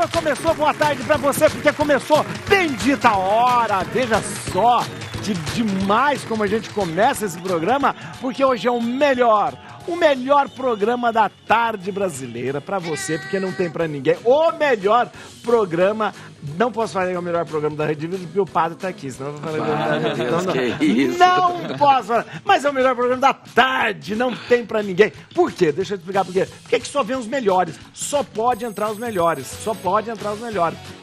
Começou boa tarde pra você, porque começou Bendita Hora. Veja só que demais como a gente começa esse programa, porque hoje é o melhor programa da tarde brasileira pra você, porque não tem pra ninguém. O melhor programa, não posso falar que é o melhor programa da Rede Vida, porque o padre tá aqui, senão eu vou falar não posso falar, mas é o melhor programa da tarde, não tem pra ninguém. Por quê? Deixa eu te explicar por quê. Porque que só vem os melhores, só pode entrar os melhores,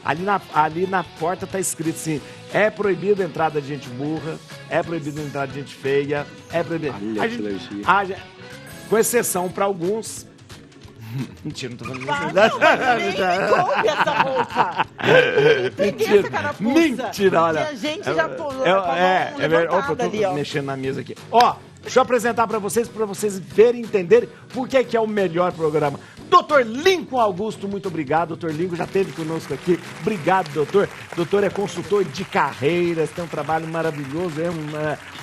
Ali na porta tá escrito assim: é proibido a entrada de gente burra, é proibido a entrada de gente feia, é proibido... Com exceção para alguns. Mentira, não tô falando isso. Não coube essa moça. Mentira, essa carapuça. Mentira, olha. E a gente já pulou. Opa, eu tô mexendo na mesa aqui. Ó, deixa eu apresentar para vocês verem e entenderem por que é o melhor programa. Doutor Lincoln Augusto, muito obrigado. Doutor Lincoln já esteve conosco aqui. Obrigado, doutor. Doutor é consultor de carreiras, tem um trabalho maravilhoso, é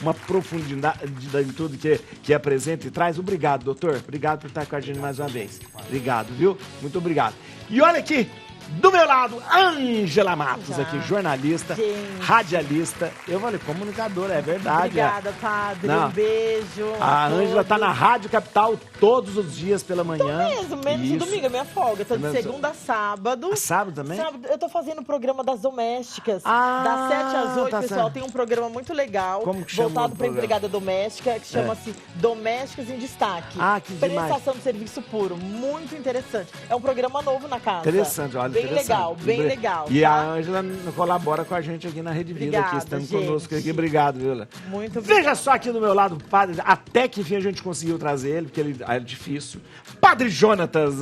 uma profundidade em tudo que apresenta e traz. Obrigado, doutor. Obrigado por estar com a gente mais uma vez. Obrigado, viu? Muito obrigado. E olha aqui, do meu lado, Ângela Matos, aqui, jornalista, radialista. Eu falei, comunicadora, é verdade. Obrigada, padre. Um beijo. A Ângela tá na Rádio Capital todos os dias pela manhã. Tô mesmo, menos de domingo, é minha folga. Tô de segunda a sábado. Sábado também? Sábado, eu tô fazendo o programa das domésticas. Das 7 às 8, pessoal, certo. tem um programa muito legal. Como que chama? Voltado pra empregada doméstica, que chama-se Domésticas em Destaque. Que demais. Prestação de serviço puro. Muito interessante. É um programa novo na casa. Interessante, olha. Bem legal, bem legal. E a Ângela colabora com a gente aqui na Rede Vida, aqui, estando conosco aqui. Obrigado, Vila. Muito obrigado. Veja só aqui do meu lado, padre, até que enfim a gente conseguiu trazer ele, porque ele é difícil. Padre Jonatas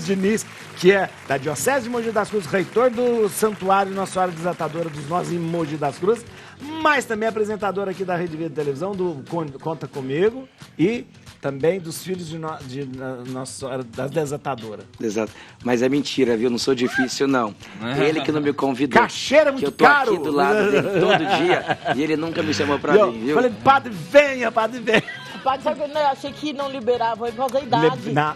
Diniz, que é da Diocese de Mogi das Cruzes, reitor do Santuário Nossa Senhora Desatadora dos Nós em Mogi das Cruzes, mas também apresentador aqui da Rede Vida Televisão, do Conta Comigo, e também dos filhos de Nossa Senhora das Desatadoras. Exato. Mas é mentira, viu? Não sou difícil, não. Ele que não me convidou. Cacheira muito caro. Caro. Eu tô aqui do lado dele todo dia e ele nunca me chamou pra vir, viu? Falei, padre, venha, padre, venha. Padre, sabe que eu achei que não liberava por causa da idade. Não,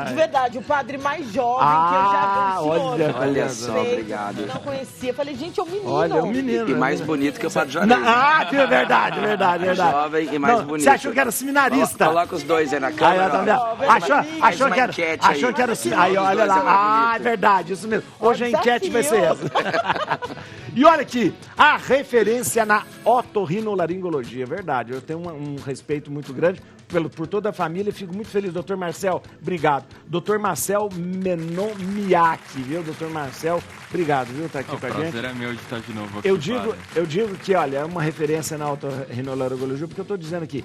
de verdade, o padre mais jovem que eu já conheci. Olha só, obrigado. Não conhecia. Falei, gente, é um menino. Olha, é um menino. E mais bonito que o padre Jornal. Verdade. Jovem e mais bonito. Você achou que era seminarista? Coloca os dois aí na câmera. Achou que era aí, olha lá. É verdade, isso mesmo. Hoje a enquete vai ser essa. E olha aqui, a referência na otorrinolaringologia, verdade. Eu tenho um respeito muito grande por toda a família e fico muito feliz. Doutor Marcel, obrigado. Doutor Marcel Menomiaki, viu? Doutor Marcel, obrigado, viu? Tá aqui com a gente. O prazer é meu de estar de novo aqui. Eu digo que, olha, é uma referência na otorrinolaringologia, porque eu tô dizendo aqui,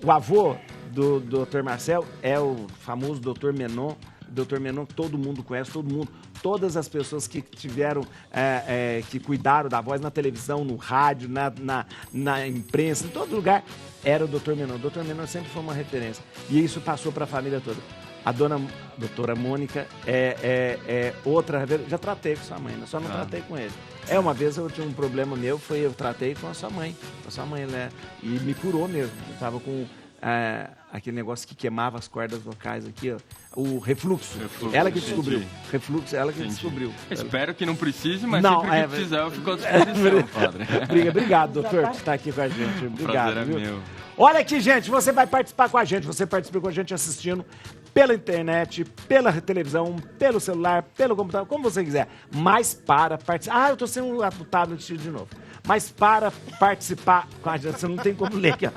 o avô do doutor Marcel é o famoso doutor Menon. Doutor Menon, todo mundo conhece, todas as pessoas que tiveram, que cuidaram da voz na televisão, no rádio, na imprensa, em todo lugar, era o Dr. Menon. O Dr. Menon sempre foi uma referência. E isso passou para a família toda. A doutora Mônica é outra, já tratei com sua mãe, só não tratei com ele. Uma vez eu tinha um problema meu, eu tratei com a sua mãe, né? E me curou mesmo. Eu tava com aquele negócio que queimava as cordas vocais aqui, ó. O refluxo. Ela que descobriu. Refluxo, ela que descobriu. Espero que não precise, mas sempre que precisar eu fico à disposição, padre. Obrigado, doutor, por estar aqui com a gente. Obrigado. Prazer é meu. Olha aqui, gente, você vai participar com a gente. Você participa com a gente assistindo pela internet, pela televisão, pelo celular, pelo computador, como você quiser. Mas para participar... eu tô sem o tablet de novo. Mas para participar com a gente, você não tem como ler aqui, ó.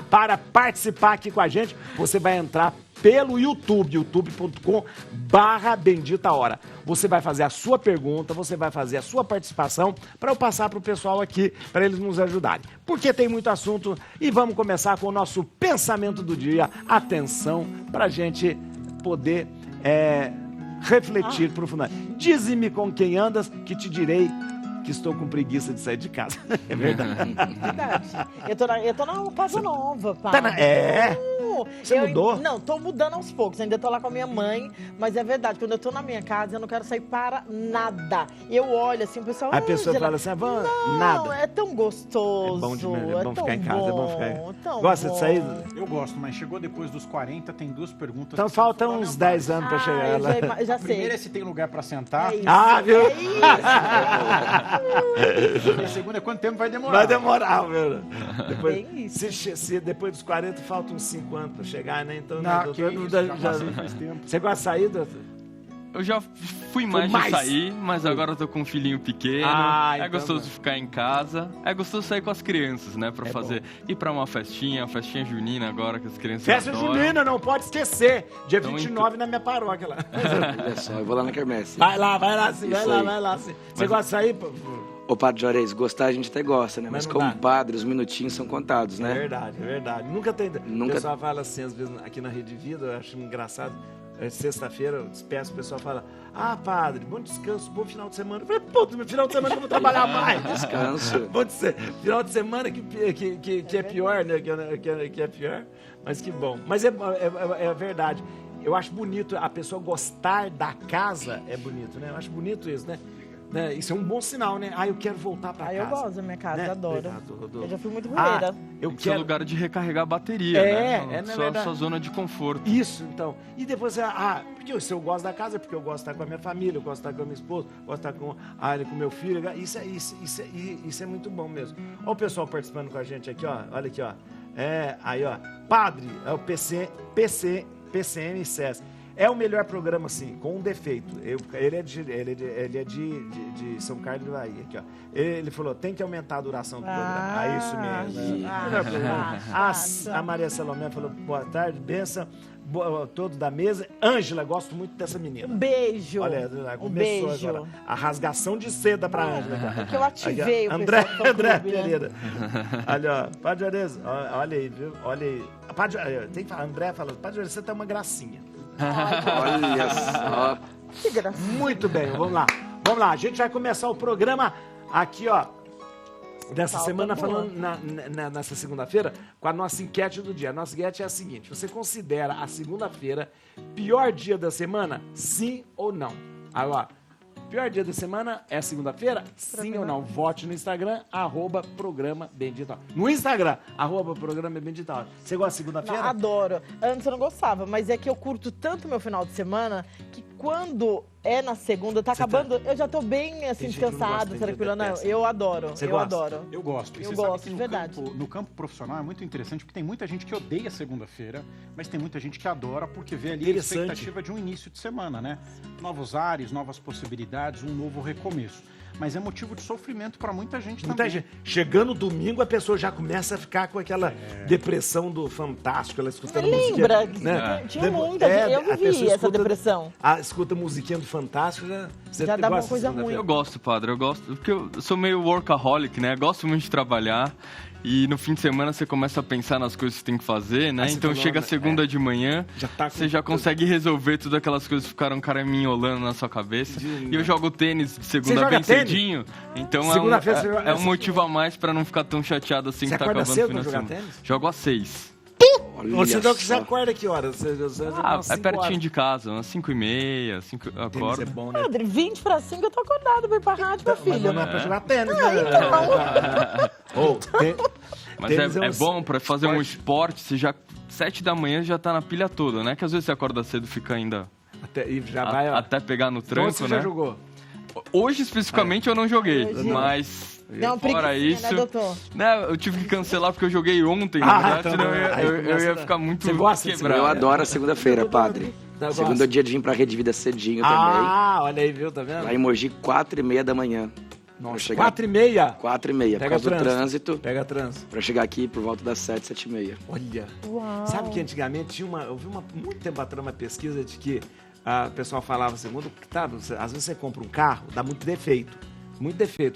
Para participar aqui com a gente, você vai entrar pelo YouTube, youtube.com/Bendita Hora. Você vai fazer a sua pergunta, você vai fazer a sua participação para eu passar para o pessoal aqui, para eles nos ajudarem. Porque tem muito assunto e vamos começar com o nosso pensamento do dia. Atenção, para a gente poder refletir profundamente. Dize-me com quem andas que te direi que estou com preguiça de sair de casa. É verdade. Verdade. Eu tô na casa nova, pá. Você mudou? Não, tô mudando aos poucos. Ainda tô lá com a minha mãe, mas é verdade, quando eu tô na minha casa, eu não quero sair para nada. E eu olho assim, o pessoal... A pessoa fala assim, nada. É tão gostoso. É bom demais, é bom ficar em casa, é bom ficar em casa. Gosta de sair? Eu gosto, mas chegou depois dos 40, tem 2 perguntas. Então faltam uns 10 anos pra chegar lá. Eu já sei. Primeiro é se tem lugar pra sentar. Viu? E a segunda é quanto tempo vai demorar. Vai demorar, meu. Se depois dos 40 faltam uns 5 anos pra chegar, né? Então, não, doutor, já faz tempo. Você gosta de sair, doutor? Eu já fui mais de sair, mas agora eu tô com um filhinho pequeno. É gostoso ficar em casa. É gostoso sair com as crianças, né? Pra fazer. Ir pra uma festinha junina agora, que as crianças Festa adoram. junina, não pode esquecer. Dia 29 na minha paróquia lá. Olha só, eu vou lá na quermesse. Vai lá sim. Você gosta de sair? Ô, Padre Juarez, gostar a gente até gosta, né? Mas como padre, os minutinhos são contados, né? É verdade. Nunca tem... O pessoal fala assim, às vezes, aqui na Rede Vida, eu acho engraçado. Sexta-feira, eu despeço, o pessoal fala: padre, bom descanso, bom final de semana. Eu falei, no final de semana eu vou trabalhar mais. Descanso. Bom final de semana que é pior, né? Que é pior, mas que bom. Mas é verdade. Eu acho bonito a pessoa gostar da casa, é bonito, né? Eu acho bonito isso, né? Isso é um bom sinal, né? Eu quero voltar pra casa. Eu gosto da minha casa, né? adoro. Obrigado, eu já fui muito rueira. Eu quero um lugar de recarregar a bateria, né? Sua zona de conforto. Isso, então. E depois, porque se eu gosto da casa, porque eu gosto de estar com a minha família, eu gosto de estar com a minha esposa, gosto de estar com o meu filho. Isso é muito bom mesmo. Olha o pessoal participando com a gente aqui, ó. Olha aqui, ó. Aí, ó. Padre, é o PCM SES. É o melhor programa, sim, com um defeito. Ele é de São Carlos do Bahia. Aqui, ó. Ele falou, tem que aumentar a duração do programa. Isso mesmo. Melhor programa. A Maria Salomé falou, boa tarde, benção. Todos da mesa. Ângela, gosto muito dessa menina. Um beijo. Olha, começou agora. A rasgação de seda pra Ângela. Que eu ativei o André Pereira. Olha, ó, Padre Juarez, olha aí, viu? Olha aí. Tem que falar, André falou, Padre Juarez, você tá uma gracinha. Olha só. Que graça. Muito bem, vamos lá. A gente vai começar o programa aqui, ó. Dessa semana, falando nessa segunda-feira, com a nossa enquete do dia. A nossa enquete é a seguinte: você considera a segunda-feira pior dia da semana? Sim ou não? Aí, ó. Pior dia da semana é segunda-feira? Sim ou não? Vote no Instagram, @programa Bendita. No Instagram, @programa Bendita. Você gosta de segunda-feira? Adoro. Antes eu não gostava, mas é que eu curto tanto meu final de semana que quando é na segunda, tá acabando, eu já tô bem assim, descansado, tranquila. Não, eu adoro. Adoro. Eu gosto. E eu gosto, de verdade. No campo profissional é muito interessante porque tem muita gente que odeia segunda-feira, mas tem muita gente que adora porque vê ali a expectativa de um início de semana, né? Novos ares, novas possibilidades, um novo recomeço. Mas é motivo de sofrimento para muita gente também. Gente. Chegando domingo, a pessoa já começa a ficar com aquela depressão do Fantástico, ela escutando musiquinha. Lembra? Tinha muita gente, eu vivi essa depressão. Escuta musiquinha do Fantástico, né? Já dá uma coisa ruim. Eu gosto, padre, porque eu sou meio workaholic, né? Gosto muito de trabalhar. E no fim de semana você começa a pensar nas coisas que você tem que fazer, né? Então chega segunda de manhã, você já consegue resolver todas aquelas coisas que ficaram caraminholando na sua cabeça. E eu jogo tênis de segunda bem cedinho, então é um motivo a mais pra não ficar tão chateado assim que tá acabando o final de semana. Jogo às 6. Você acorda que horas? É pertinho de casa, umas 5h30, acordo. É bom, né? Padre, 20 para 5 eu tô acordado pra ir pra rádio, meu filho. Não é pra jogar tênis, Mas é bom pra fazer um esporte, você já 7 da manhã já tá na pilha toda, né? Que às vezes você acorda cedo e fica ainda até pegar no tranco, você já jogou? Hoje especificamente eu não joguei, mas... Fora isso, né, eu tive que cancelar porque eu joguei ontem, na verdade, senão eu ia ficar muito quebrado. Eu adoro a segunda-feira, padre. Segundo dia de vir pra Rede Vida cedinho também. Olha aí, viu, tá vendo? Lá em Mogi, 4h30 da manhã. Nossa, 4h30? 4h30, por causa do trânsito. Pega trânsito. Pra chegar aqui por volta das 7, 7h30. Olha, sabe que antigamente eu vi muito tempo atrás uma pesquisa de que o pessoal falava assim, às vezes você compra um carro, dá muito defeito.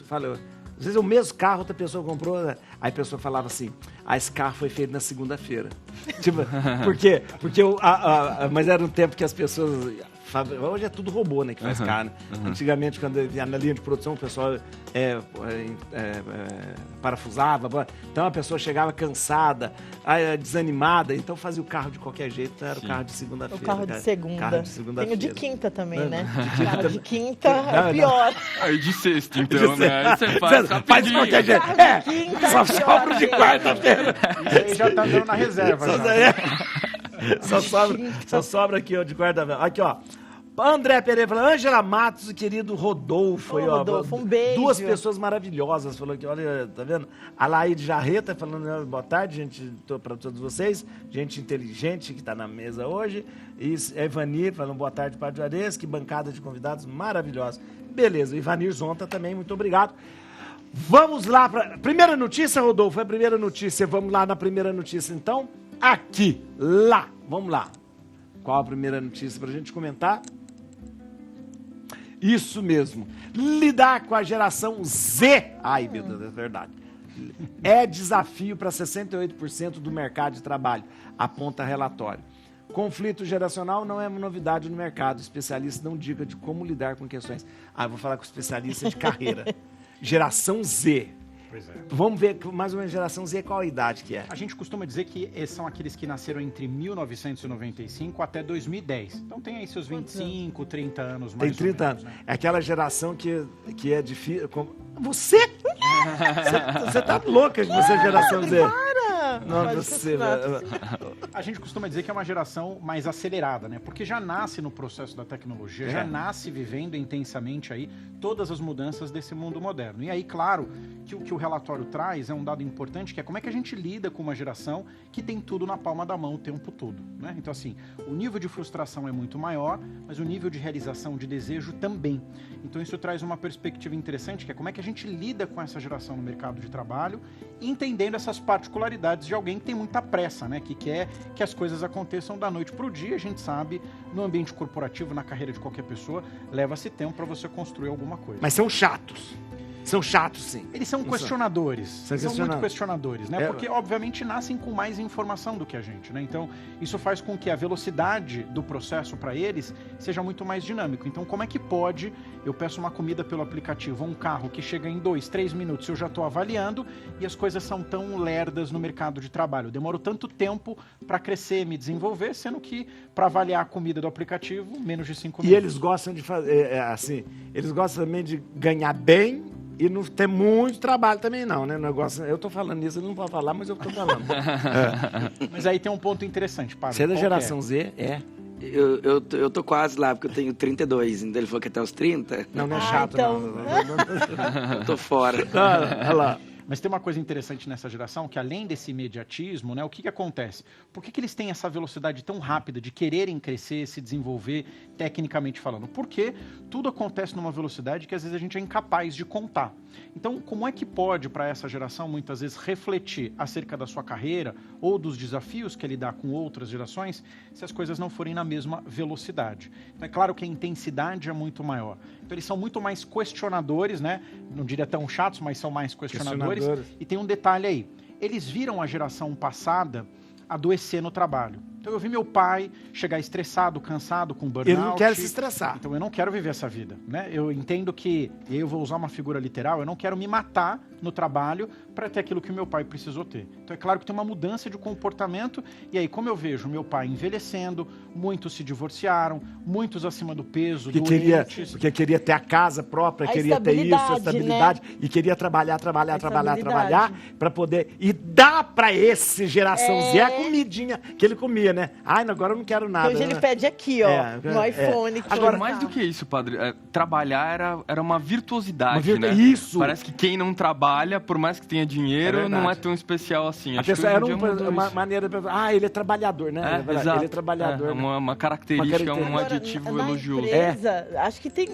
Fala, às vezes o mesmo carro, outra pessoa comprou, aí a pessoa falava assim, esse carro foi feito na segunda-feira. Tipo, por quê? Porque mas era um tempo que as pessoas Hoje é tudo robô, né, que faz carne. Antigamente, quando ia na linha de produção, o pessoal parafusava. Então a pessoa chegava cansada, desanimada, então fazia o carro de qualquer jeito, era o carro de segunda-feira. O carro de segunda. Carro de segunda-feira. Tem o de quinta também, né? O carro de quinta é pior. Aí de sexta, então, né? Aí você faz de qualquer jeito. Só sobra de quarta-feira. Isso aí já tá dando na reserva. Só sobra aqui, ó, de guarda-velho. Aqui, ó. André Pereira falou, Ângela Matos, o querido Rodolfo. Rodolfo, um beijo. Duas pessoas maravilhosas, falou aqui, olha, tá vendo? A Laide Jarreta falando, boa tarde, gente, para todos vocês, gente inteligente que tá na mesa hoje. E Evanir falando, boa tarde, Padre Juarez, que bancada de convidados maravilhosa. Beleza, Ivanir Zonta também, muito obrigado. Vamos lá para primeira notícia, Rodolfo, é a primeira notícia, vamos lá na primeira notícia, então. Aqui, lá, vamos lá. Qual a primeira notícia pra gente comentar? Isso mesmo. Lidar com a geração Z. Ai, meu Deus, é verdade. É desafio para 68% do mercado de trabalho, aponta relatório. Conflito geracional não é uma novidade no mercado. Especialista não diga de como lidar com questões. Eu vou falar com especialista de carreira. Geração Z. Pois é. Vamos ver mais ou menos geração Z, qual a idade que é? A gente costuma dizer que são aqueles que nasceram entre 1995 até 2010. Então tem aí seus 25, 30 anos mais. Tem 30 menos, anos. né? É aquela geração que é difícil. Você? Você tá louca de você, geração Z. Não, você, a gente costuma dizer que é uma geração mais acelerada, né? Porque já nasce no processo da tecnologia, já nasce vivendo intensamente aí todas as mudanças desse mundo moderno. E aí, claro, que o que o relatório traz é um dado importante, que é como é que a gente lida com uma geração que tem tudo na palma da mão o tempo todo, né? Então, assim, o nível de frustração é muito maior, mas o nível de realização, de desejo também. Então, isso traz uma perspectiva interessante, que é como é que a gente lida com essa geração no mercado de trabalho, entendendo essas particularidades de alguém que tem muita pressa, né? Que quer que as coisas aconteçam da noite para o dia. A gente sabe, no ambiente corporativo, na carreira de qualquer pessoa, leva-se tempo para você construir alguma coisa. Mas são chatos. São chatos, sim. Eles são questionadores. São muito questionadores, né? Porque, obviamente, nascem com mais informação do que a gente, né? Então, isso faz com que a velocidade do processo para eles seja muito mais dinâmico. Então, como é que pode, eu peço uma comida pelo aplicativo, um carro que chega em 2, 3 minutos, eu já estou avaliando, e as coisas são tão lerdas no mercado de trabalho. Eu demoro tanto tempo para crescer, me desenvolver, sendo que, para avaliar a comida do aplicativo, menos de 5 minutos. E eles gostam de fazer, assim, eles gostam também de ganhar bem, e não ter muito trabalho também não, né? Negócio, eu tô falando isso, ele não pode falar, mas eu tô falando. Mas aí tem um ponto interessante, Pablo. Você é da geração Z? Eu tô quase lá, porque eu tenho 32, então ele falou que até os 30. Não é chato, então... não. Eu tô fora. Olha lá. Mas tem uma coisa interessante nessa geração, que além desse imediatismo, né, o que acontece? Por que eles têm essa velocidade tão rápida de quererem crescer, se desenvolver, tecnicamente falando? Porque tudo acontece numa velocidade que às vezes a gente é incapaz de contar. Então, como é que pode, para essa geração, muitas vezes, refletir acerca da sua carreira ou dos desafios que ele dá com outras gerações, se as coisas não forem na mesma velocidade? Então, é claro que a intensidade é muito maior. Então, eles são muito mais questionadores, né? Não diria tão chatos, mas são mais questionadores. E tem um detalhe aí. Eles viram a geração passada adoecer no trabalho. Então eu vi meu pai chegar estressado, cansado, com burnout. Ele não quer se estressar. Então eu não quero viver essa vida, né? Eu entendo que, e eu vou usar uma figura literal, eu não quero me matar no trabalho para ter aquilo que o meu pai precisou ter. Então é claro que tem uma mudança de comportamento, e aí como eu vejo meu pai envelhecendo, muitos se divorciaram, muitos acima do peso, doentes. Porque queria ter a casa própria, queria ter isso, a estabilidade, né? E queria trabalhar para poder... E dá para esse geração Z a comidinha que ele comia, né? Ai, agora eu não quero nada. Hoje ele pede aqui, ó, no iPhone. Agora, mais do que isso, padre, trabalhar era uma virtuosidade, né? Isso! Parece que quem não trabalha, por mais que tenha dinheiro, não é tão especial assim. A pessoa era uma maneira de... ele é trabalhador, né? Exato. Ele é trabalhador. Uma característica, um adjetivo elogioso. Empresa, acho que tem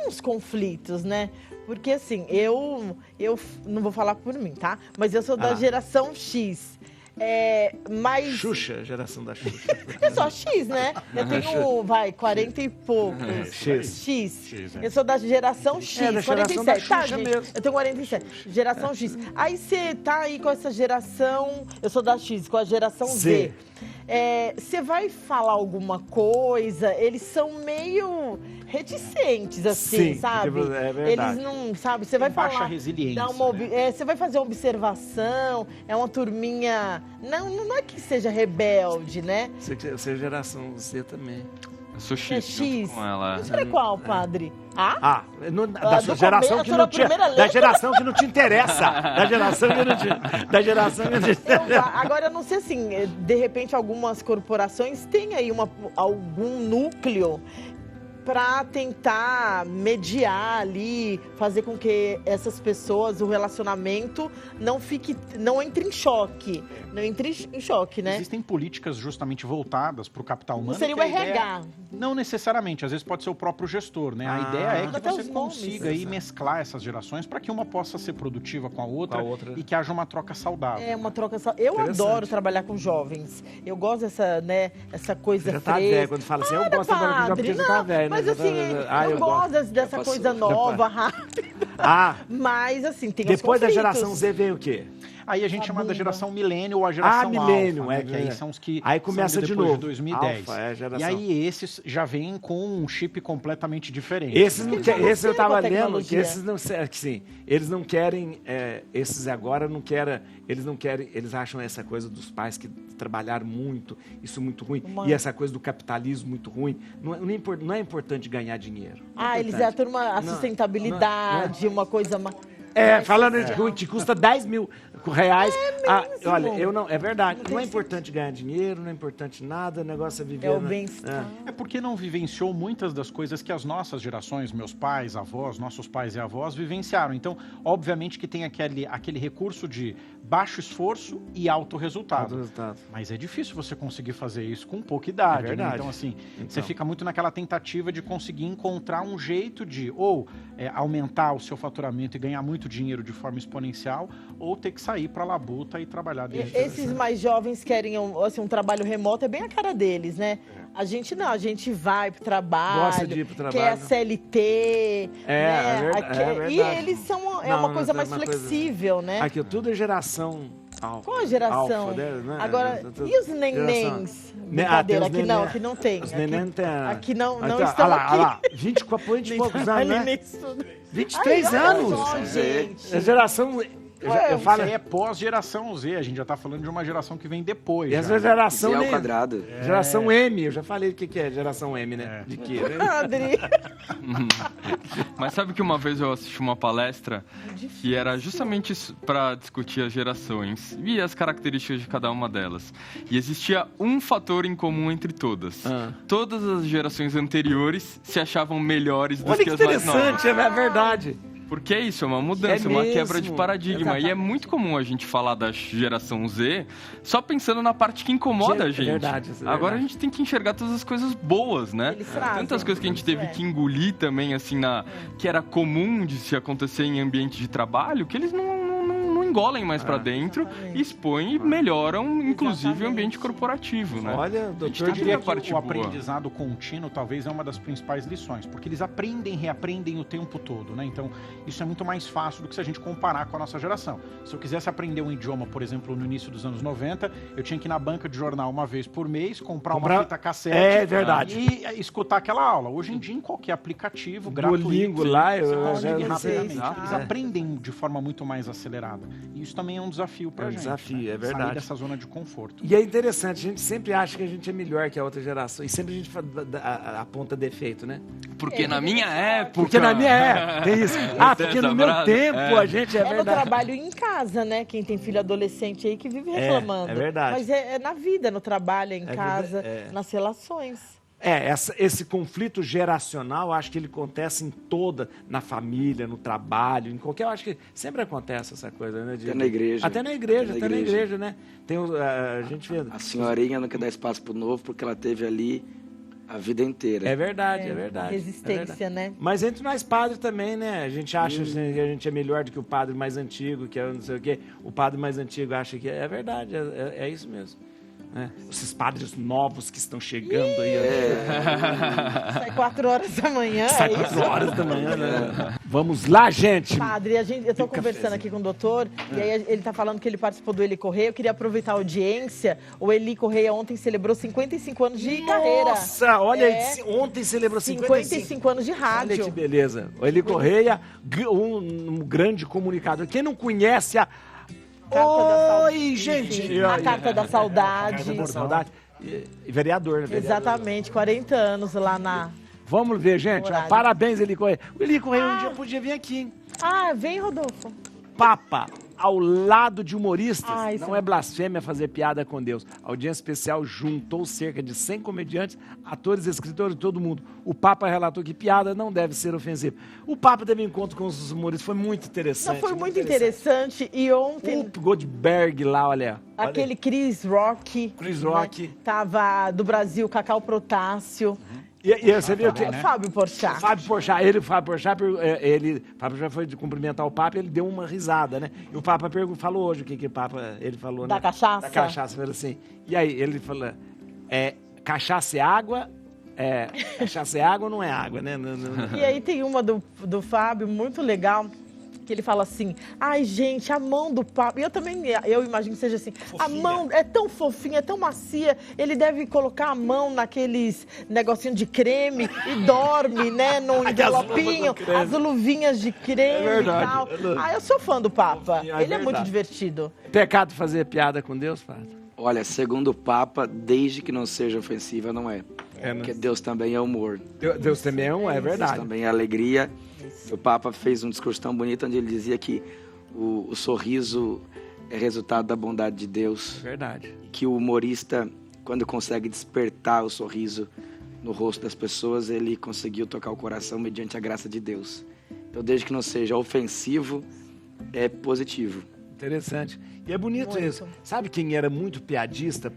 uns conflitos, né? Porque assim, eu não vou falar por mim, tá? Mas eu sou da geração X. Mas... Xuxa, geração da Xuxa. É só X, né? Eu tenho, 40 e poucos. X. Eu sou da geração X, da 47. Xuxa, tá, gente? mesmo. Eu tenho 47. Geração X. Aí você tá aí com essa geração... Eu sou da X, com a geração Z. Você vai falar alguma coisa, eles são meio reticentes, assim, sabe? É verdade. Eles não, sabe? Você vai falar... Baixa resiliência, você vai fazer uma observação, é uma turminha... Não é que seja rebelde, né? Você é geração Z também. Eu sou X. Com ela. Você é qual, padre? Da sua geração que não tinha. Da geração que não te interessa. Da geração que não te interessa. Agora, eu não sei assim, de repente algumas corporações têm aí algum núcleo para tentar mediar ali, fazer com que essas pessoas, o relacionamento, não entre em choque. Não entre em choque, né? Existem políticas justamente voltadas para o capital humano. Não seria o RH. Não necessariamente, às vezes pode ser o próprio gestor, né? A ideia é que você consiga aí mesclar essas gerações para que uma possa ser produtiva com a outra e que haja uma troca saudável. Uma troca saudável. Eu adoro trabalhar com jovens. Eu gosto dessa coisa já tá velho, quando fala assim, eu gosto de trabalhar com jovens porque você tá velho, né? Mas assim, eu gosto dessa coisa nova, rápida. Mas assim, tem depois da geração Z veio o quê? Aí a gente chama da geração milênio ou a geração milênio, né? Que aí são os que aí começa de novo. De 2010. Alpha, e aí esses já vêm com um chip completamente diferente. Esse eu tava lendo que esses não, assim, eles não querem, esses agora não querem, eles acham essa coisa dos pais que trabalharam muito, isso muito ruim, e essa coisa do capitalismo muito ruim. Não é importante ganhar dinheiro. Eles é a sustentabilidade, uma coisa... falando que custa 10 mil reais. Olha, é verdade. Não é importante ganhar dinheiro, não é importante nada, o negócio é viver. É o bem-estar. É porque não vivenciou muitas das coisas que as nossas gerações, meus pais, avós, nossos pais e avós vivenciaram. Então, obviamente que tem aquele recurso de baixo esforço e alto resultado. Mas é difícil você conseguir fazer isso com pouca idade. É verdade. Né? Então, assim, você fica muito naquela tentativa de conseguir encontrar um jeito de ou aumentar o seu faturamento e ganhar muito dinheiro de forma exponencial, ou ter que sair para a labuta e trabalhar desde Esses mais jovens querem um trabalho remoto, é bem a cara deles, né? A gente não, a gente vai pro trabalho, gosta de ir pro trabalho, quer a CLT, né? Verdade. E eles são uma coisa mais flexível, né? Aqui, tudo é geração alfa. Qual a geração? Alfa, né? Agora, e os nenéns? Brincadeira, aqui não tem. Os neném tem. Aqui não estão aqui. Olha lá, 20 e poucos anos, né? 23 anos! Gente. A geração... Eu falo, é pós-geração Z, a gente já tá falando de uma geração que vem depois. E essa geração ao quadrado. Geração M, eu já falei o que é geração M, né? De quê? Adri. Mas sabe que uma vez eu assisti uma palestra que era justamente para discutir as gerações e as características de cada uma delas. E existia um fator em comum entre todas. Todas as gerações anteriores se achavam melhores do que as mais novas. Interessante, é verdade. Porque é isso, é uma mudança, uma quebra de paradigma. Exatamente. E é muito comum a gente falar da geração Z só pensando na parte que incomoda a gente. Verdade. Agora a gente tem que enxergar todas as coisas boas, né? Tantas coisas que a gente teve que engolir também, assim, que era comum de se acontecer em ambiente de trabalho, que eles não engolem mais pra dentro, expõem e melhoram, inclusive, o ambiente corporativo, né? Olha, doutor, eu diria que o aprendizado contínuo talvez é uma das principais lições, porque eles aprendem, reaprendem o tempo todo, né? Então, isso é muito mais fácil do que se a gente comparar com a nossa geração. Se eu quisesse aprender um idioma, por exemplo, no início dos anos 90, eu tinha que ir na banca de jornal uma vez por mês, comprar uma fita cassete e escutar aquela aula. Hoje em dia, em qualquer aplicativo gratuito, Duolingo lá, eles aprendem de forma muito mais acelerada. E isso também é um desafio pra gente. Desafio, é verdade. Sair dessa zona de conforto. E é interessante, a gente sempre acha que a gente é melhor que a outra geração. E sempre a gente aponta defeito, né? Porque na minha época... Porque na minha época, é isso. Porque no meu tempo a gente é verdade. No trabalho e em casa, né? Quem tem filho adolescente aí que vive reclamando. É verdade. Mas é na vida, no trabalho, em casa, nas relações. Esse conflito geracional, acho que ele acontece na família, no trabalho, em qualquer... Eu acho que sempre acontece essa coisa, né? Até na igreja. Até na igreja, né? Tem a gente vê... A senhorinha não quer dar espaço pro novo porque ela teve ali a vida inteira. É verdade, é verdade. Resistência, né? Mas entre nós padres também, né? A gente acha que a gente é melhor do que o padre mais antigo, que é não sei o quê. O padre mais antigo acha que é verdade, é isso mesmo. né? Esses padres novos que estão chegando aí. Sai 4 horas da manhã, Sai 4 horas da manhã, né? Vamos lá, gente. Padre, eu tô conversando aqui com o doutor, e aí ele tá falando que ele participou do Eli Correia. Eu queria aproveitar a audiência. O Eli Correia ontem celebrou 55 anos de carreira. Nossa, olha, ontem celebrou 55 anos de rádio. Olha que beleza. O Eli Correia, um grande comunicador. Quem não conhece a... Oi, gente! A Carta da Saudade. A Carta da Saudade. E vereador, né? Vereador. Exatamente, 40 anos lá na... Vamos ver, gente. Parabéns, Eli Correia. O Eli Correia um dia podia vir aqui, hein? Vem, Rodolfo. Papa, ao lado de humoristas, não é blasfêmia fazer piada com Deus. A audiência especial juntou cerca de 100 comediantes, atores, escritores, todo mundo. O Papa relatou que piada não deve ser ofensiva. O Papa teve encontro com os humoristas, foi muito interessante. Foi muito interessante. E ontem... O Goldberg lá, olha. Aquele Chris Rock. Né? Tava do Brasil, Cacau Protássio. E você viu que... Fábio Porchat. Fábio Porchat foi cumprimentar o Papa, ele deu uma risada, né? E o Papa falou hoje o que o Papa... Ele falou, da cachaça? Da cachaça, falou assim. E aí, ele falou, cachaça é água... cachaça é água ou não é água, né? E aí tem uma do Fábio, muito legal, que ele fala assim, ai, gente, a mão do Papa... Eu imagino que seja assim, fofinha. A mão é tão fofinha, é tão macia, ele deve colocar a mão naqueles negocinho de creme e dorme, né, num envelopinho, as luvinhas de creme e tal. Eu sou fã do Papa, ele é muito divertido. Pecado fazer piada com Deus, Padre? Olha, segundo o Papa, desde que não seja ofensiva, não é. Porque Deus também é humor. Deus também é verdade. Deus também é alegria. O Papa fez um discurso tão bonito onde ele dizia que o sorriso é resultado da bondade de Deus. Verdade. E que o humorista, quando consegue despertar o sorriso no rosto das pessoas, ele conseguiu tocar o coração mediante a graça de Deus. Então, desde que não seja ofensivo, é positivo. Interessante. E é bonito isso. Sabe quem era muito piadista?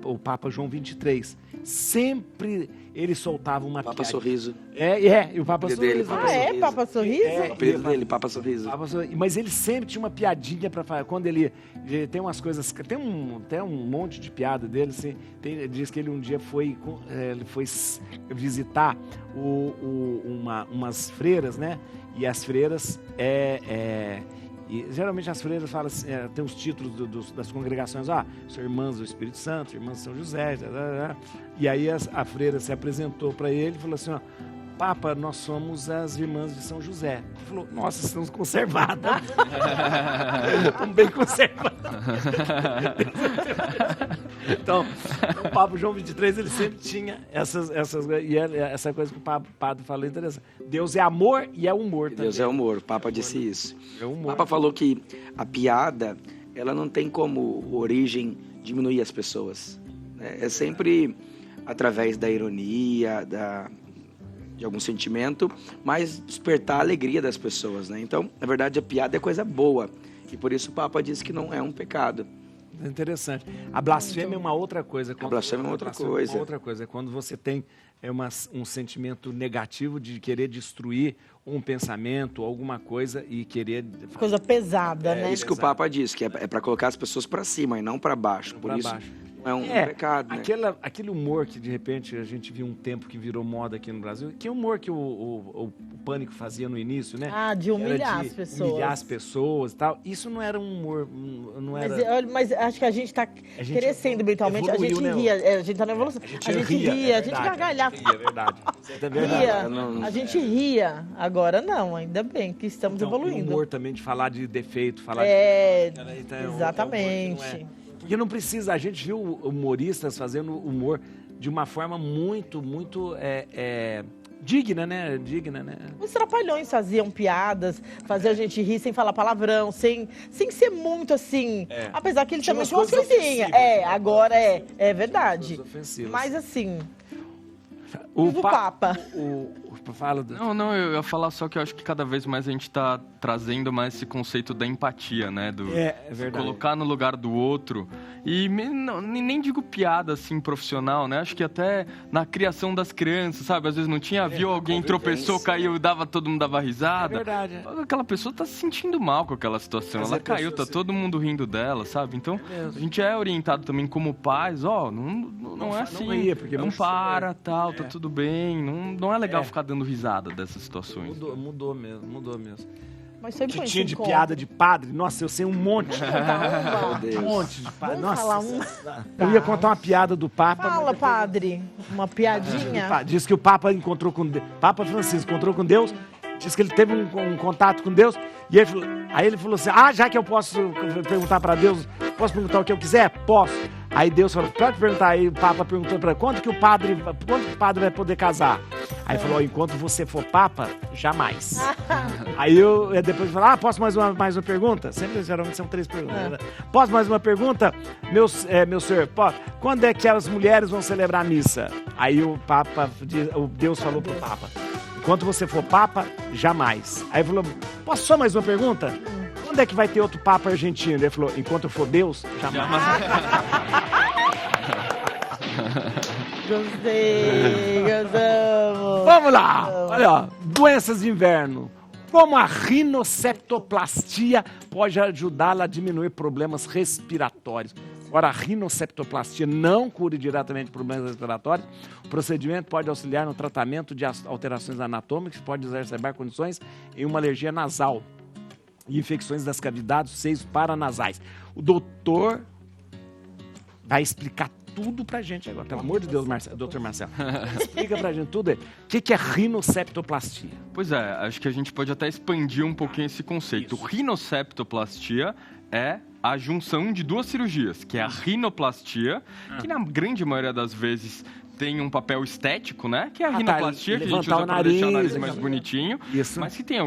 O Papa João XXIII. Sempre ele soltava uma piada. Papa Sorriso. E o Papa Sorriso. Papa Sorriso? O apelido dele, Papa Sorriso. Mas ele sempre tinha uma piadinha para falar. Quando ele tem umas coisas... Tem um monte de piada dele. Assim, diz que ele um dia foi visitar umas freiras, né? E as freiras E geralmente as freiras falam assim, tem os títulos das congregações, são irmãs do Espírito Santo, irmãs de São José, e aí a freira se apresentou para ele e falou assim, Papa, nós somos as irmãs de São José. Ele falou, nossa, estamos conservadas. Estamos bem conservadas. Então, o Papa João XXIII, ele sempre tinha essa coisa que o Padre falou, interessante. Deus é amor e é humor também. Deus é humor, o Papa disse isso. É humor. O Papa falou que a piada, ela não tem como origem diminuir as pessoas. É sempre através da ironia, de algum sentimento, mas despertar a alegria das pessoas, né? Então, na verdade, a piada é coisa boa. E por isso o Papa disse que não é um pecado. Interessante. A blasfêmia é uma outra coisa. A blasfêmia é outra coisa. Outra coisa. É quando você tem um sentimento negativo de querer destruir um pensamento, alguma coisa e querer... Coisa pesada, né? É isso que o Papa disse, que é para colocar as pessoas para cima e não para baixo. Por isso... É um pecado, né? Aquele humor que, de repente, a gente viu um tempo que virou moda aqui no Brasil, que humor que o Pânico fazia no início, né? De humilhar as pessoas. Humilhar as pessoas e tal. Isso não era um humor, não era... Mas acho que a gente está crescendo mentalmente. Evoluiu, a gente ria, a gente está na evolução. A gente ria, a gente gargalhava. É verdade. A gente ria. Agora não, ainda bem que estamos evoluindo. O humor também de falar de defeito, falar exatamente. Porque não precisa, a gente viu humoristas fazendo humor de uma forma muito, muito digna, né? Os Trapalhões faziam piadas, faziam a gente rir sem falar palavrão, sem ser muito assim. Apesar que ele também tinha uma coisinha. Agora é verdade. Mas assim... O Papa. Papa fala... Não, eu ia falar só que eu acho que cada vez mais a gente tá trazendo mais esse conceito da empatia, né? É verdade. Colocar no lugar do outro. E nem digo piada, assim, profissional, né? Acho que até na criação das crianças, sabe? Às vezes não tinha, viu alguém tropeçou, caiu, todo mundo dava risada. É verdade. Aquela pessoa tá se sentindo mal com aquela situação. Ela caiu, tá todo mundo rindo dela, sabe? Então, a gente é orientado também como pais, não é assim. Não para, tal, tá tudo bem. Não é legal ficar dando risada dessas situações. Mudou mesmo. Mas sempre que tinha de piada de padre. Nossa, eu sei um monte. Um monte de padre. Vamos falar Eu ia contar uma piada do Papa. Fala, padre. Uma piadinha. Diz que o Papa encontrou com Deus. Papa Francisco encontrou com Deus. Diz que ele teve um contato com Deus. E aí ele falou assim, já que eu posso perguntar para Deus, posso perguntar o que eu quiser? Posso. Aí Deus falou, pode perguntar. Aí o Papa perguntou para ele, quando que o padre vai poder casar? Aí falou, enquanto você for Papa, jamais. Aí depois falou, posso mais uma pergunta? Sempre, geralmente são 3 perguntas. Né? Posso mais uma pergunta? Meu senhor, quando é que as mulheres vão celebrar a missa? Aí o Deus falou pro Papa, enquanto você for Papa, jamais. Aí falou, posso só mais uma pergunta? Quando é que vai ter outro Papa argentino? Ele falou, enquanto eu for Deus, jamais. Gostamos. Vamos lá. Olha, ó, doenças de inverno. Como a rinoceptoplastia pode ajudá-la a diminuir problemas respiratórios. Ora, a rinoceptoplastia não cura diretamente problemas respiratórios. O procedimento pode auxiliar no tratamento de alterações anatômicas, pode exacerbar condições em uma alergia nasal e infecções das cavidades, seios paranasais. O doutor vai explicar tudo pra gente agora. Pelo amor de Deus, doutor Marcelo. Explica pra gente tudo aí. O que é rinoceptoplastia? Pois é, acho que a gente pode até expandir um pouquinho esse conceito. Rinoceptoplastia é a junção de 2 cirurgias, que é a rinoplastia, que na grande maioria das vezes tem um papel estético, né? Que é a rinoplastia, que a gente usa para deixar o nariz mais bonitinho. Isso. Mas que em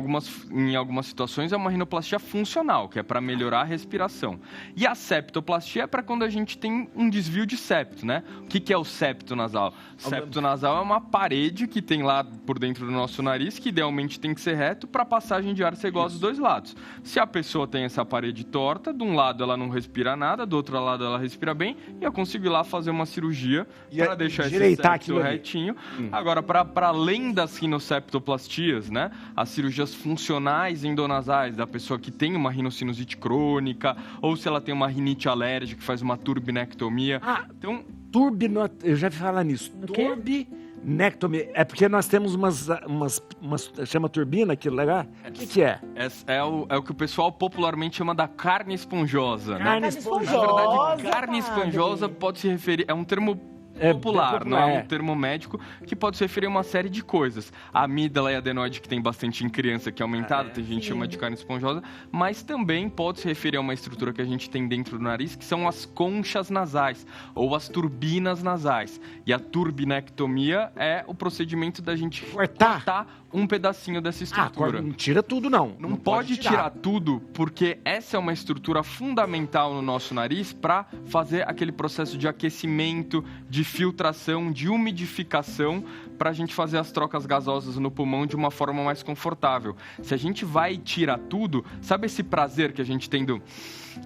algumas situações é uma rinoplastia funcional, que é para melhorar a respiração. E a septoplastia é para quando a gente tem um desvio de septo, né? O que é o septo nasal? O septo nasal é uma parede que tem lá por dentro do nosso nariz, que idealmente tem que ser reto para a passagem de ar ser igual dos 2 lados. Se a pessoa tem essa parede torta, de um lado ela não respira nada, do outro lado ela respira bem, e eu consigo ir lá fazer uma cirurgia para deixar esse septo retinho. Agora, para além das rinoceptoplastias, né, as cirurgias funcionais endonasais da pessoa que tem uma rinocinusite crônica, ou se ela tem uma rinite alérgica, que faz uma turbinectomia. Então, eu já vi falar nisso. Turbinectomia. É porque nós temos umas chama turbina, aquilo legal? O que é? É o que o pessoal popularmente chama da carne esponjosa. Carne esponjosa. Na verdade, carne esponjosa pode se referir... É um termo popular, não é um termo médico, que pode se referir a uma série de coisas. A amígdala e adenoide, que tem bastante em criança, que é aumentada, tem gente que chama de carne esponjosa, mas também pode se referir a uma estrutura que a gente tem dentro do nariz, que são as conchas nasais, ou as turbinas nasais. E a turbinectomia é o procedimento da gente cortar um pedacinho dessa estrutura. Não tira tudo, não. Não pode tirar tudo, porque essa é uma estrutura fundamental no nosso nariz para fazer aquele processo de aquecimento, de filtração, de umidificação, para a gente fazer as trocas gasosas no pulmão de uma forma mais confortável. Se a gente vai tirar tudo, sabe esse prazer que a gente tem do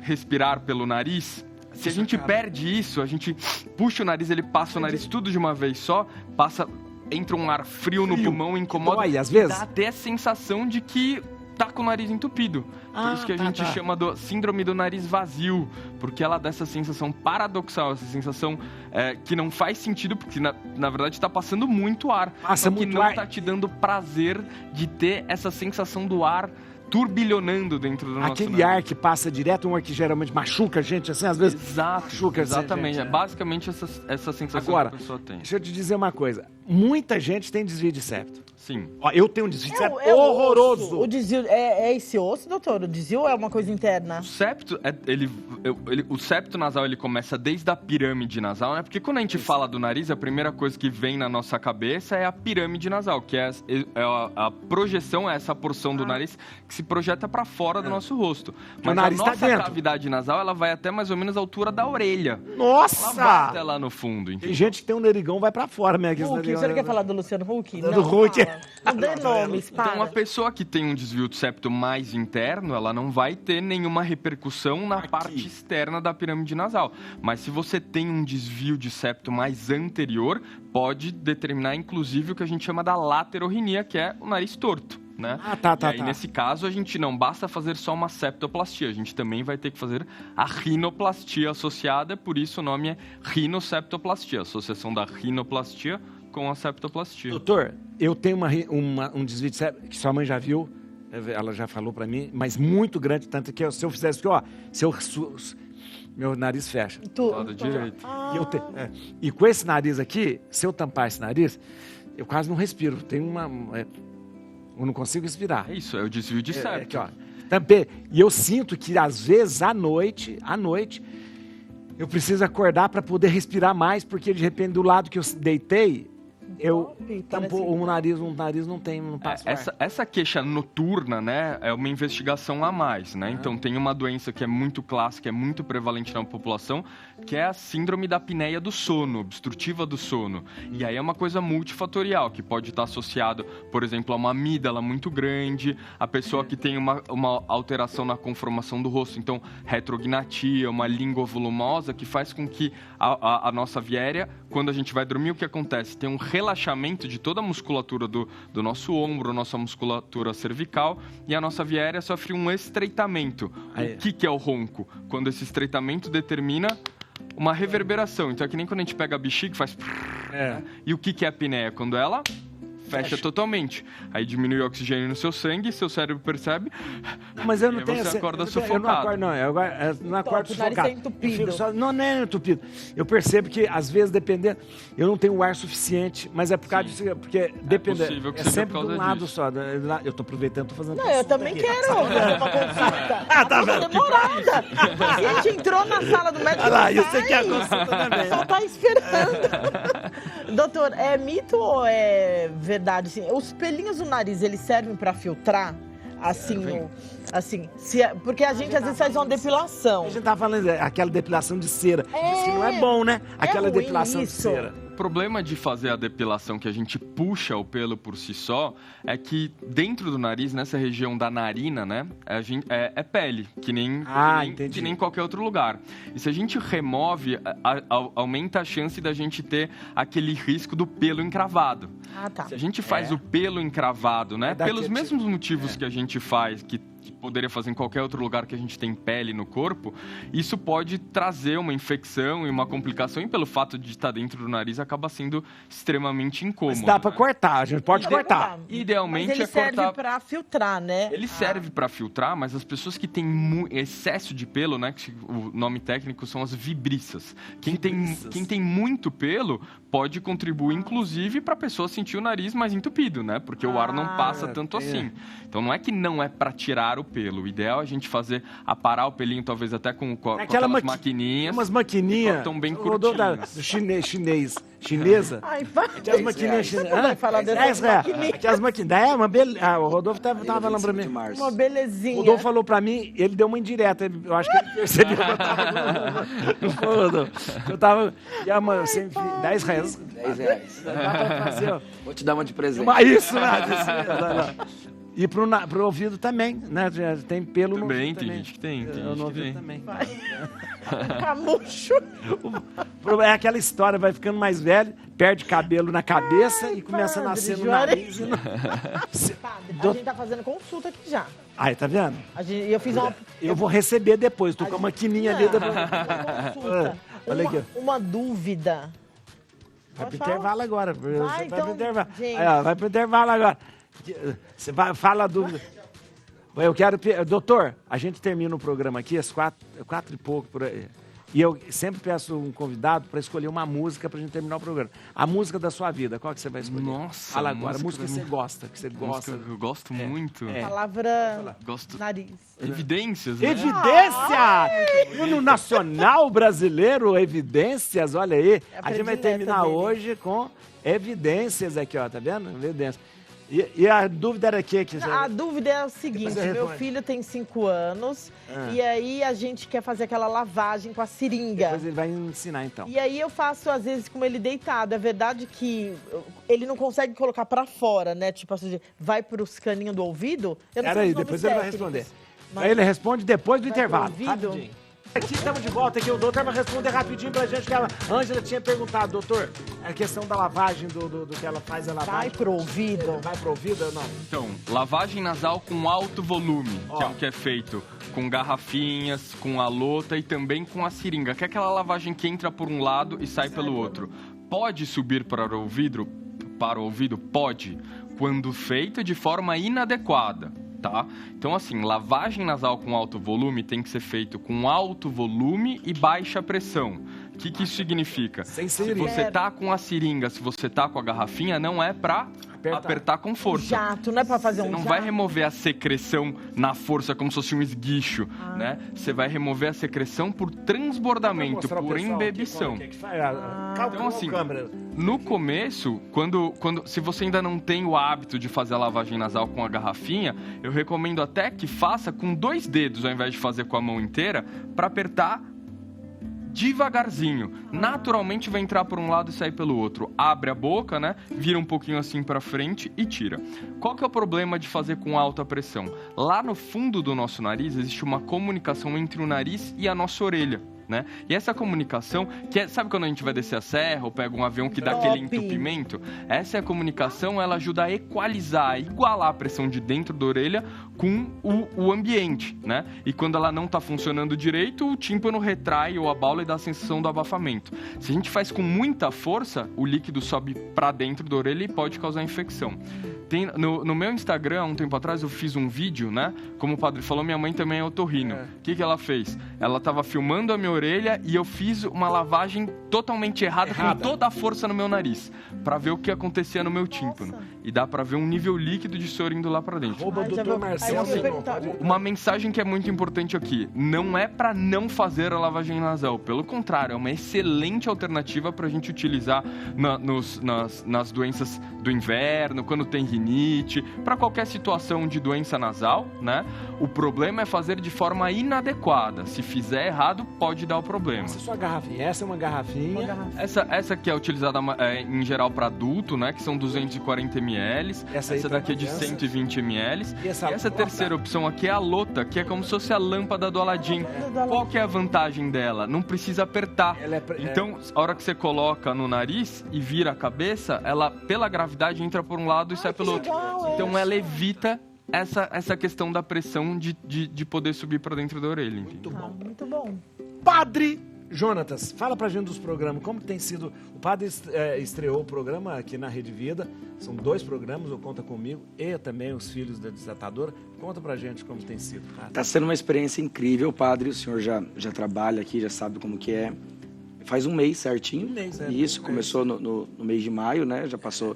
respirar pelo nariz? Se a gente perde isso, a gente puxa o nariz, ele passa o nariz tudo de uma vez só, entra um ar frio no pulmão, incomoda, dói, às vezes. Dá até a sensação de que tá com o nariz entupido. Por isso que a gente chama do síndrome do nariz vazio, porque ela dá essa sensação paradoxal, essa sensação que não faz sentido, porque na verdade tá passando muito ar, que não tá te dando prazer de ter essa sensação do ar turbilhonando dentro do nosso nariz. Aquele ar que passa direto, um ar que geralmente machuca a gente, assim, às vezes... Machuca, exatamente. É basicamente essa sensação que a pessoa tem. Deixa eu te dizer uma coisa. Muita gente tem desvio de septo. Sim. Ó, eu tenho um desvio de septo horroroso. O desvio é esse osso, doutor? O desvio é uma coisa interna? O septo, o septo nasal, ele começa desde a pirâmide nasal, né? Porque quando a gente fala do nariz, a primeira coisa que vem na nossa cabeça é a pirâmide nasal, que é a projeção, é essa porção do nariz que se projeta para fora do nosso rosto. Mas o nariz a nossa dentro. Cavidade nasal, ela vai até mais ou menos a altura da orelha. Nossa! Ela vai até lá no fundo, entendeu? Tem gente que tem um narigão, vai para fora, né? Huck, você não quer falar do Luciano Huck? Do Huck. Não dê nomes, para. Então, a pessoa que tem um desvio de septo mais interno, ela não vai ter nenhuma repercussão na parte externa da pirâmide nasal. Mas se você tem um desvio de septo mais anterior, pode determinar, inclusive, o que a gente chama da laterorrinia, que é o nariz torto. Né? Nesse caso, a gente não basta fazer só uma septoplastia, a gente também vai ter que fazer a rinoplastia associada, por isso o nome é rinoseptoplastia, associação da rinoplastia com a septoplastia. Doutor, eu tenho um desvio de septo, que sua mãe já viu, ela já falou pra mim, mas muito grande, tanto que se eu fizesse aqui, meu nariz fecha. Lado direito. E com esse nariz aqui, se eu tampar esse nariz, eu quase não respiro, eu não consigo respirar. É isso, é o desvio de septo. Tampei. E eu sinto que, às vezes, à noite, eu preciso acordar para poder respirar mais, porque, de repente, do lado que eu deitei, um nariz não passa essa queixa noturna, né, é uma investigação a mais, né? Então tem uma doença que é muito clássica, é muito prevalente na população, que é a síndrome da apneia do sono, obstrutiva do sono. E aí é uma coisa multifatorial, que pode estar associado, por exemplo, a uma amígdala muito grande, a pessoa que tem uma alteração na conformação do rosto, então retrognatia, uma língua volumosa, que faz com que a nossa via aérea, quando a gente vai dormir, o que acontece? Tem um relaxamento de toda a musculatura do nosso ombro, nossa musculatura cervical, e a nossa via aérea sofre um estreitamento. O que é o ronco? Quando esse estreitamento determina uma reverberação. Então é que nem quando a gente pega a bexiga e faz... E o que é a apneia? Quando ela fecha totalmente. Aí diminui o oxigênio no seu sangue, seu cérebro percebe. Mas eu não tenho... Você acorda sufocado. Eu não acordo sufocado. Não é entupido. Eu percebo que, às vezes, dependendo... Eu não tenho ar suficiente, mas é por causa disso, porque dependendo... É sempre de um lado só. Eu tô aproveitando, tô fazendo... Não, eu também quero uma consulta. Tá demorada. O paciente entrou na sala do médico. Eu sei que é a consulta também. Só tá esperando. Doutor, é mito ou é verdade? Assim, os pelinhos do nariz, eles servem para filtrar? Porque a gente às vezes faz uma depilação. A gente tá falando aquela depilação de cera. Diz que não é bom, né? Aquela depilação de cera. O problema de fazer a depilação que a gente puxa o pelo por si só é que dentro do nariz, nessa região da narina, né, é pele, que nem qualquer outro lugar. E se a gente remove, aumenta a chance da gente ter aquele risco do pelo encravado. Se a gente faz o pelo encravado, né, pelos mesmos motivos que a gente faz, que poderia fazer em qualquer outro lugar que a gente tem pele no corpo, isso pode trazer uma infecção e uma complicação, e pelo fato de estar dentro do nariz acaba sendo extremamente incômodo. Mas dá pra cortar, a gente pode cortar. Idealmente mas ele serve para filtrar, né? Ele serve para filtrar, mas as pessoas que têm excesso de pelo, né, que o nome técnico são as vibriças. Quem tem muito pelo pode contribuir, inclusive, para a pessoa sentir o nariz mais entupido, né? Porque o ar não passa tanto assim. Então não é que não é para tirar o pelo. O ideal é a gente aparar o pelinho, talvez até com aquelas maquininhas. Umas maquininhas. Estão bem curtinhas. Chinesa. Ai, vai. Tinha as maquininhas chinesas. Vai falar dessas maquininhas. Tinha as maquininhas. Uma beleza. O Rodolfo tava falando pra mim. Uma belezinha. O Rodolfo falou pra mim, ele deu uma indireta. Eu acho que ele percebeu que eu tava... Não foi, Rodolfo? Eu tava... 10 reais. 10 reais. Vou te dar uma de presente. Isso, né? E pro ouvido também, né? Tem pelo no ouvido também. Tem gente que tem. No ouvido também. Camucho. É aquela história, vai ficando mais velho, perde cabelo na cabeça e começa a nascer no nariz. A gente tá fazendo consulta aqui já. Aí, tá vendo? Eu fiz uma... Eu vou receber depois, tô com a maquininha ali. Olha aqui. Uma dúvida. Vai pro intervalo agora. Vai pro intervalo. Vai pro intervalo agora. Você fala a dúvida. Eu quero... Doutor, a gente termina o programa aqui às 4 e pouco por aí. E eu sempre peço um convidado para escolher uma música pra gente terminar o programa. A música da sua vida, qual que você vai escolher? Nossa, fala agora, a música que você gosta, Eu gosto muito. Palavra nariz. Evidências, né? Evidência! No Nacional Brasileiro, Evidências, olha aí. A gente vai terminar hoje com Evidências aqui, ó, tá vendo? Evidências. E a dúvida era que A dúvida é o seguinte, meu filho tem 5 anos e aí a gente quer fazer aquela lavagem com a seringa. Depois ele vai ensinar, então. E aí eu faço, às vezes, com ele deitado. É verdade que ele não consegue colocar pra fora, né? Tipo assim, vai pros caninhos do ouvido? Peraí, depois ele vai responder. Aí ele responde depois do intervalo. Rapidinho. Aqui estamos de volta, aqui o doutor vai responder rapidinho pra gente, que a Ângela tinha perguntado, doutor, a questão da lavagem, do que ela faz a lavagem. Vai pro ouvido? Vai pro ouvido ou não? Então, lavagem nasal com alto volume, que é o que é feito com garrafinhas, com a lota e também com a seringa, que é aquela lavagem que entra por um lado e sai pelo outro. Pode subir para o ouvido? Pode, quando feito de forma inadequada. Tá? Então, assim, lavagem nasal com alto volume tem que ser feito com alto volume e baixa pressão. O que isso significa? Se você tá com a seringa, se você tá com a garrafinha, não é pra apertar com força. Jato, não é pra fazer Você não vai remover a secreção na força como se fosse um esguicho, né? Você vai remover a secreção por transbordamento, por embebição. Então, assim, no começo, se você ainda não tem o hábito de fazer a lavagem nasal com a garrafinha, eu recomendo até que faça com 2 dedos, ao invés de fazer com a mão inteira, para apertar devagarzinho. Naturalmente vai entrar por um lado e sair pelo outro. Abre a boca, né? Vira um pouquinho assim para frente e tira. Qual que é o problema de fazer com alta pressão? Lá no fundo do nosso nariz existe uma comunicação entre o nariz e a nossa orelha. Né? E essa comunicação, sabe quando a gente vai descer a serra ou pega um avião que dá aquele entupimento? Essa é a comunicação, ela ajuda a equalizar, a igualar a pressão de dentro da orelha com o ambiente, né? E quando ela não está funcionando direito, o tímpano retrai ou abala e dá a sensação do abafamento. Se a gente faz com muita força, o líquido sobe para dentro da orelha e pode causar infecção. No meu Instagram, há um tempo atrás, eu fiz um vídeo, né? Como o padre falou, minha mãe também é otorrino. O que ela fez? Ela estava filmando a minha orelha e eu fiz uma lavagem totalmente errada. Com toda a força no meu nariz, para ver o que acontecia no meu tímpano. E dá para ver um nível líquido de suor indo lá para dentro. Dr. Marcelo. Uma mensagem que é muito importante aqui, não é para não fazer a lavagem nasal, pelo contrário, é uma excelente alternativa para a gente utilizar nas doenças do inverno, quando tem rinite, para qualquer situação de doença nasal, né? O problema é fazer de forma inadequada. Se fizer errado, pode dar o problema. Essa é sua garrafinha. Essa é uma garrafinha. Essa aqui é utilizada em geral para adulto, né? Que são 240 ml. Essa daqui é de 120 ml. E essa terceira opção aqui é a lota, que é como se fosse a lâmpada do Aladim. Qual que é a vantagem dela? Não precisa apertar. Então, a hora que você coloca no nariz e vira a cabeça, ela, pela gravidade, entra por um lado e sai pelo outro. Então, ela evita essa questão da pressão de poder subir para dentro da orelha. Muito bom. Muito bom. Padre Jonatas, fala pra gente dos programas, como tem sido... O padre estreou o programa aqui na Rede Vida, são 2 programas, o Conta Comigo e também Os Filhos da Desatadora. Conta pra gente como tem sido, padre. Tá sendo uma experiência incrível, padre, o senhor já trabalha aqui, já sabe como que é. Faz um mês certinho. Isso, começou no mês de maio, né, já passou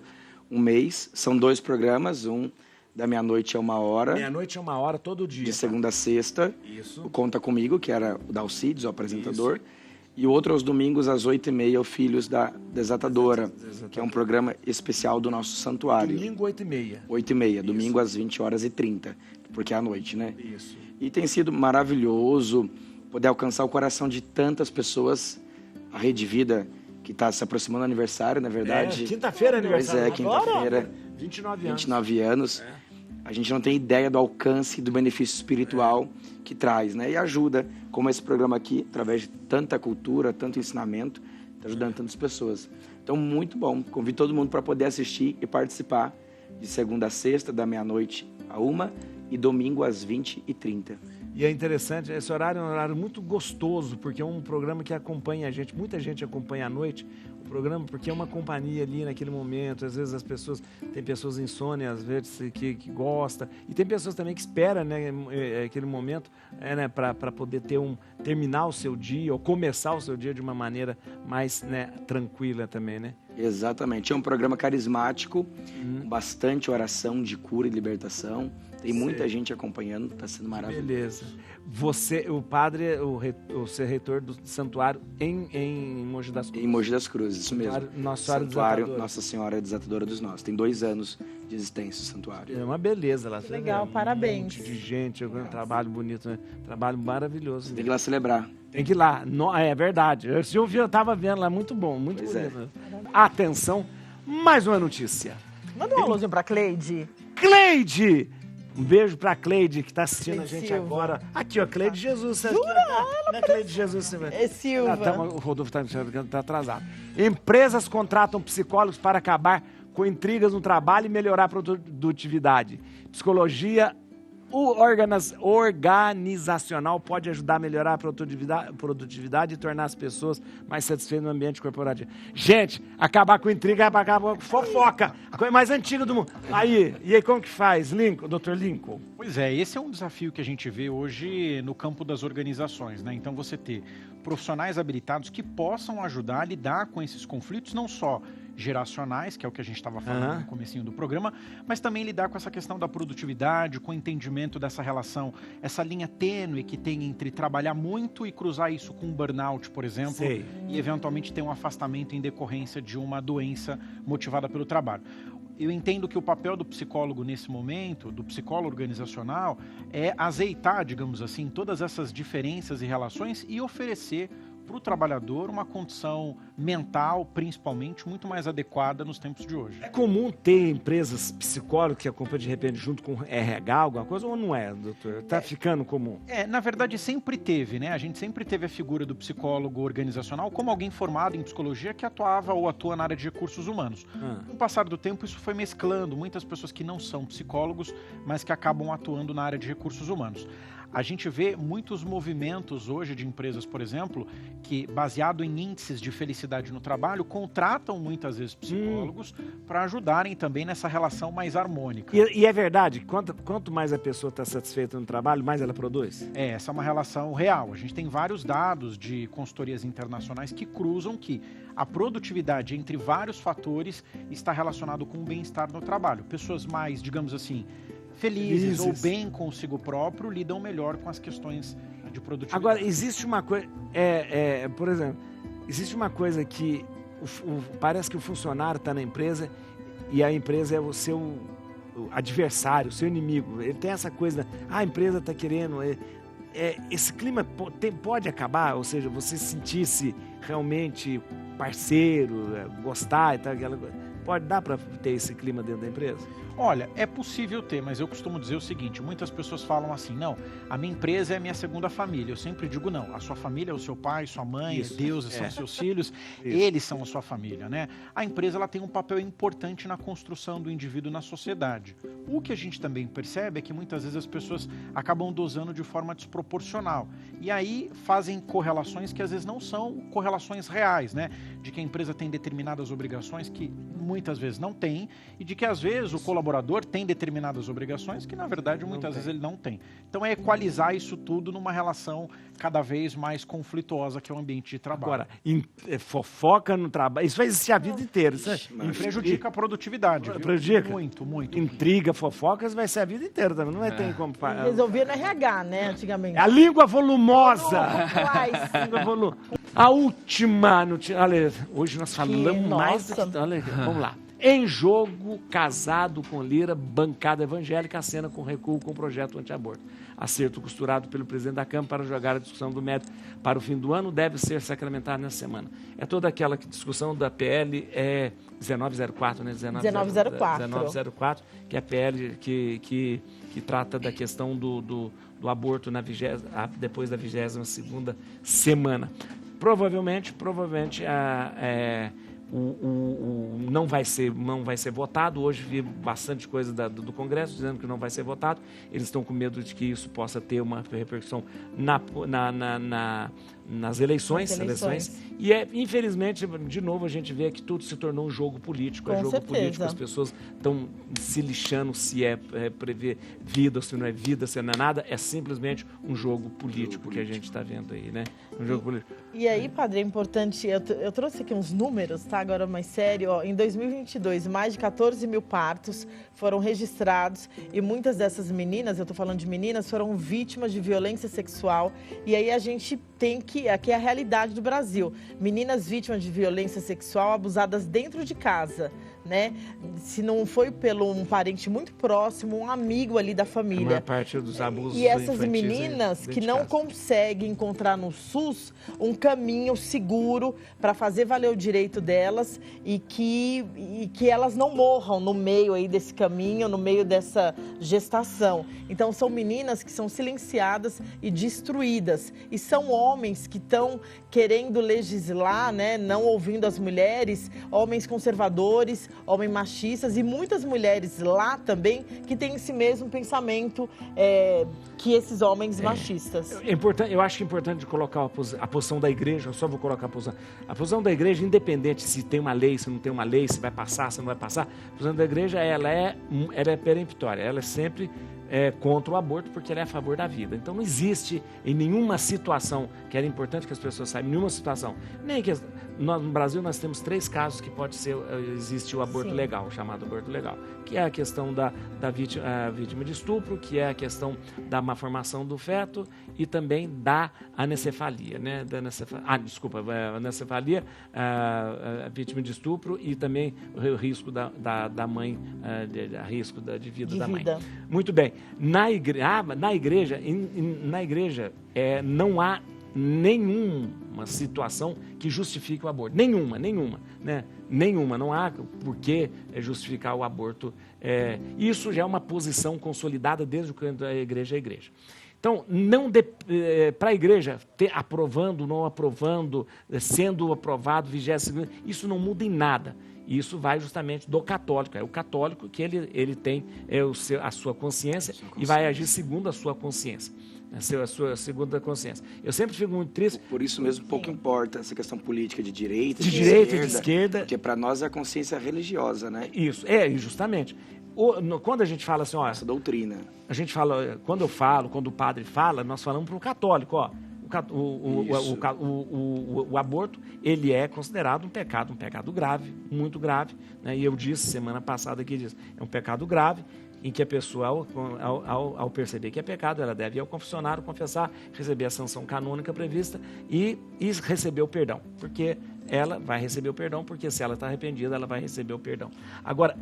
um mês. São 2 programas, um da meia-noite a 1h. Meia-noite a 1h, todo dia. De segunda a sexta. Isso. O Conta Comigo, que era o Dalcides, o apresentador. Isso. E o outro aos domingos, às 8h30, o Filhos da Desatadora, que é um programa especial do nosso santuário. Domingo, 8h30. 8h30, domingo às 20h30, porque é à noite, né? Isso. E tem sido maravilhoso poder alcançar o coração de tantas pessoas. A Rede Vida, que está se aproximando do aniversário, na verdade. Quinta-feira é aniversário. Pois é, quinta-feira. 29 anos. 29 anos. A gente não tem ideia do alcance e do benefício espiritual que traz, né? E ajuda, como esse programa aqui, através de tanta cultura, tanto ensinamento, está ajudando tantas pessoas. Então, muito bom. Convido todo mundo para poder assistir e participar de segunda a sexta, da meia-noite a 1h e domingo às 20h30. E é interessante, esse horário é um horário muito gostoso, porque é um programa que acompanha a gente, muita gente acompanha à noite o programa, porque é uma companhia ali naquele momento, às vezes tem pessoas insônias, às vezes que gosta, e tem pessoas também que esperam, né, aquele momento, né, para poder terminar o seu dia, ou começar o seu dia de uma maneira mais, né, tranquila também, né? Exatamente, é um programa carismático, com bastante oração de cura e libertação. Tem muita gente acompanhando, está sendo maravilhoso. Beleza. Você, o padre, o ser reitor do santuário em Mogi das Cruzes. Em Mogi das Cruzes, isso mesmo. Santuário Nossa Senhora Desatadora dos Nós. Tem 2 anos existência o santuário. É uma beleza lá. Legal, parabéns. Um monte de gente, um trabalho bonito, né? Trabalho maravilhoso. Você tem que ir lá celebrar. Tem que ir lá. É verdade. Eu tava vendo lá, muito bom, muito bonito. Atenção, mais uma notícia. Manda um alôzinho pra Cleide. Cleide! Um beijo pra Cleide, que tá assistindo Cleide a gente Silva. agora. Aqui, ó, Cleide Jesus. Jura? Não é Cleide Jesus. É Silva. O Rodolfo tá atrasado. Empresas contratam psicólogos para acabar com intrigas no trabalho e melhorar a produtividade. Psicologia organizacional pode ajudar a melhorar a produtividade e tornar as pessoas mais satisfeitas no ambiente corporativo. Gente, acabar com intriga, acabar com fofoca, a coisa mais antiga do mundo. E aí como que faz, Dr. Lincoln? Pois é, esse é um desafio que a gente vê hoje no campo das organizações, né? Então você ter profissionais habilitados que possam ajudar a lidar com esses conflitos, não só geracionais, que é o que a gente estava falando no comecinho do programa, mas também lidar com essa questão da produtividade, com o entendimento dessa relação, essa linha tênue que tem entre trabalhar muito e cruzar isso com um burnout, por exemplo, Sei. E eventualmente ter um afastamento em decorrência de uma doença motivada pelo trabalho. Eu entendo que o papel do psicólogo nesse momento, do psicólogo organizacional, é azeitar, digamos assim, todas essas diferenças e relações e oferecer para o trabalhador uma condição mental, principalmente, muito mais adequada nos tempos de hoje. É comum ter empresas psicólogos que acompanham de repente junto com RH, alguma coisa, ou não é, doutor? Tá ficando comum? Na verdade, sempre teve, né? A gente sempre teve a figura do psicólogo organizacional como alguém formado em psicologia que atuava ou atua na área de recursos humanos. Com o passar do tempo, isso foi mesclando. Muitas pessoas que não são psicólogos, mas que acabam atuando na área de recursos humanos. A gente vê muitos movimentos hoje de empresas, por exemplo, que, baseado em índices de felicidade no trabalho, contratam muitas vezes psicólogos para ajudarem também nessa relação mais harmônica. E é verdade, quanto mais a pessoa está satisfeita no trabalho, mais ela produz? Essa é uma relação real. A gente tem vários dados de consultorias internacionais que cruzam que a produtividade, entre vários fatores, está relacionado com o bem-estar no trabalho. Pessoas mais, digamos assim, felizes ou bem consigo próprio, lidam melhor com as questões de produtividade. Agora, existe uma coisa, por exemplo, existe uma coisa que parece que o funcionário está na empresa e a empresa é o seu adversário, o seu inimigo. Ele tem essa coisa, a empresa está querendo... esse clima pode acabar, ou seja, você sentir-se realmente parceiro, gostar e tal, pode dar para ter esse clima dentro da empresa? Olha, é possível ter, mas eu costumo dizer o seguinte, muitas pessoas falam assim, não, a minha empresa é a minha segunda família. Eu sempre digo, não, a sua família é o seu pai, sua mãe, Deus são seus filhos, eles são a sua família, né? A empresa ela tem um papel importante na construção do indivíduo na sociedade. O que a gente também percebe é que muitas vezes as pessoas acabam dosando de forma desproporcional. E aí fazem correlações que às vezes não são correlações reais, né? De que a empresa tem determinadas obrigações que muitas vezes não tem e de que às vezes o colaborador tem determinadas obrigações que, na verdade, muitas vezes ele não tem. Então, é equalizar isso tudo numa relação cada vez mais conflituosa que é o ambiente de trabalho. Agora, fofoca no trabalho, isso vai existir a vida inteira. Isso prejudica a produtividade. Prejudica? Muito. Intriga, fofocas vai ser a vida inteira também. Não vai ter como... Resolvia no RH, né, antigamente. A língua volumosa. A última notícia. Olha, hoje nós falamos mais do que... Olha, vamos lá. Em jogo, casado com Lira, bancada evangélica acena com recuo com o projeto anti-aborto. Acerto costurado pelo presidente da Câmara para jogar a discussão do mérito para o fim do ano deve ser sacramentado nessa semana. É toda aquela discussão da PL 1904, né? 1904, que é a PL que trata da questão do aborto depois da 22ª semana. Provavelmente não vai ser votado. Hoje vi bastante coisa do Congresso dizendo que não vai ser votado. Eles estão com medo de que isso possa ter uma repercussão nas eleições. E infelizmente, de novo, a gente vê que tudo se tornou um jogo político. Com certeza. Político, as pessoas estão se lixando se é prever vida ou se não é vida, se não é nada. É simplesmente um jogo político que a gente está vendo aí, né? Um jogo político. E aí, padre, é importante, eu trouxe aqui uns números, tá? Agora mais sério, ó, em 2022, mais de 14 mil partos foram registrados e muitas dessas meninas, eu tô falando de meninas, foram vítimas de violência sexual. E aí a gente tem que, aqui é a realidade do Brasil, meninas vítimas de violência sexual abusadas dentro de casa, né? Se não foi pelo um parente muito próximo, um amigo ali da família. A maior parte dos abusos e essas meninas que não conseguem encontrar no SUS um caminho seguro para fazer valer o direito delas e que elas não morram no meio aí desse caminho, no meio dessa gestação. Então são meninas que são silenciadas e destruídas. E são homens que estão querendo legislar, né? Não ouvindo as mulheres, homens conservadores, homens machistas e muitas mulheres lá também que têm esse mesmo pensamento que esses homens machistas. Eu acho que é importante colocar a posição da igreja, eu só vou colocar a posição da igreja, independente se tem uma lei, se não tem uma lei, se vai passar, se não vai passar. A posição da igreja, ela é peremptória, ela é sempre contra o aborto porque ela é a favor da vida. Então não existe em nenhuma situação, que era importante que as pessoas saibam, nenhuma situação, nem que no Brasil nós temos 3 casos que pode ser, existe o aborto legal, o chamado aborto legal, que é a questão da vítima de estupro, que é a questão da malformação do feto e também da anencefalia, né? Anencefalia, a vítima de estupro e também o risco da mãe, risco de vida da mãe. Muito bem. Na igreja não há nenhuma situação que justifique o aborto. Nenhuma, né? Nenhuma. Não há por que justificar o aborto. Isso já é uma posição consolidada desde o canto da igreja à igreja. Então, para a igreja, aprovando, não aprovando, sendo aprovado, 22º, isso não muda em nada. Isso vai justamente do católico. É o católico que ele tem a sua consciência e vai agir segundo a sua consciência. A sua segunda consciência. Eu sempre fico muito triste. Por isso mesmo, pouco importa essa questão política de direita, de esquerda. Porque para nós é a consciência religiosa, né? Isso, justamente. Quando a gente fala assim, essa doutrina. A gente fala, quando o padre fala, nós falamos para o católico, o aborto, ele é considerado um pecado grave, muito grave, né? E eu disse semana passada que é um pecado grave, em que a pessoa, ao perceber que é pecado, ela deve ir ao confessionário, confessar, receber a sanção canônica prevista e receber o perdão, porque ela vai receber o perdão, porque se ela está arrependida, ela vai receber o perdão. Agora,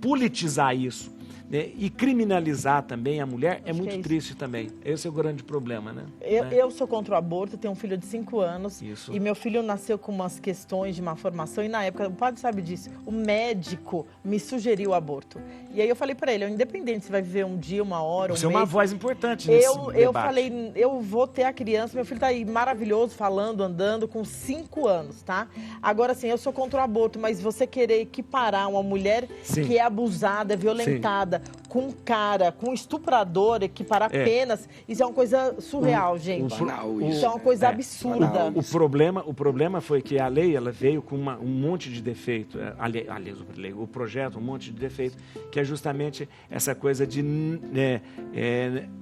politizar isso, né, e criminalizar também a mulher é muito triste também. Esse é o grande problema, né? Eu sou contra o aborto, tenho um filho de 5 anos. Isso. E meu filho nasceu com umas questões de malformação e na época, o padre sabe disso, o médico me sugeriu o aborto. E aí eu falei para ele, independente se vai viver um dia, uma hora, um mês... Você é uma voz importante nesse debate. Eu falei, eu vou ter a criança, meu filho tá aí maravilhoso, falando, andando, com 5 anos, tá? Agora, assim, eu sou contra o aborto, mas você querer equiparar uma mulher que é abusada, violentada, com um cara, com um estuprador, equiparar penas, isso é uma coisa surreal, gente. Isso é uma coisa absurda. O problema foi que a lei, ela veio com um monte de defeito, aliás, o projeto, um monte de defeito, que é justamente essa coisa de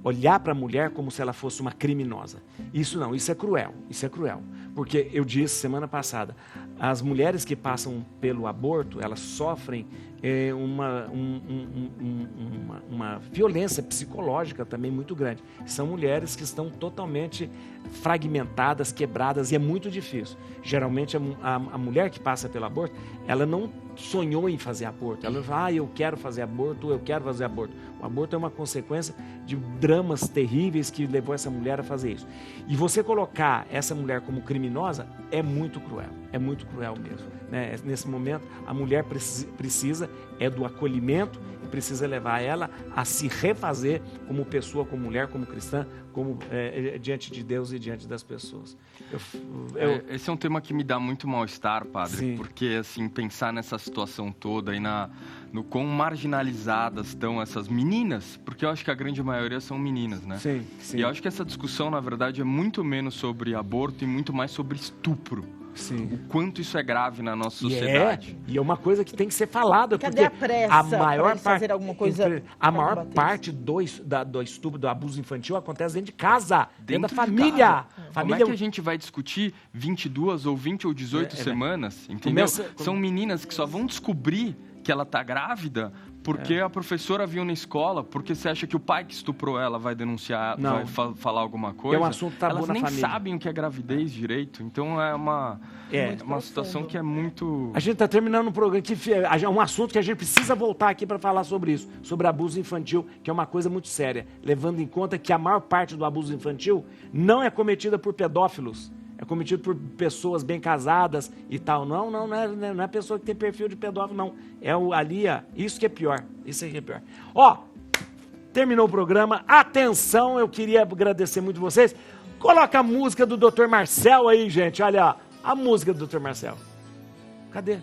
olhar para a mulher como se ela fosse uma criminosa. Isso é cruel, porque eu disse semana passada, as mulheres que passam pelo aborto, elas sofrem uma violência psicológica também muito grande. São mulheres que estão totalmente fragmentadas, quebradas, e é muito difícil. Geralmente a mulher que passa pelo aborto, ela não sonhou em fazer aborto. Ela fala, eu quero fazer aborto. O aborto é uma consequência de dramas terríveis que levou essa mulher a fazer isso. E você colocar essa mulher como criminosa é muito cruel mesmo, né? Nesse momento, a mulher precisa do acolhimento e precisa levar ela a se refazer como pessoa, como mulher, como cristã, como diante de Deus e diante das pessoas. Esse é um tema que me dá muito mal-estar, padre. Sim. Porque, assim, pensar nessa situação toda e no quão marginalizadas estão essas meninas, porque eu acho que a grande maioria são meninas, né? Sim. E eu acho que essa discussão, na verdade, é muito menos sobre aborto e muito mais sobre estupro. Sim. O quanto isso é grave na nossa sociedade. E é uma coisa que tem que ser falada. Cadê porque a pressa a maior fazer alguma coisa? A maior parte do estupro, do abuso infantil acontece dentro de casa, dentro da família. Como é que a gente vai discutir 22 ou 20 ou 18 semanas, entendeu? São meninas que só vão descobrir que ela está grávida porque a professora viu na escola, porque você acha que o pai que estuprou ela vai denunciar, vai falar alguma coisa. É um assunto tabu Elas na nem família. sabem o que é gravidez direito, então é uma situação que é muito... A gente está terminando um programa que é um assunto que a gente precisa voltar aqui para falar sobre isso, sobre abuso infantil, que é uma coisa muito séria, levando em conta que a maior parte do abuso infantil não é cometida por pedófilos, é cometido por pessoas bem casadas e tal. Não é pessoa que tem perfil de pedófilo, não. Isso que é pior. Isso que é pior. Terminou o programa. Atenção, eu queria agradecer muito vocês. Coloca a música do Dr. Marcel aí, gente. Olha, a música do Dr. Marcel. Cadê?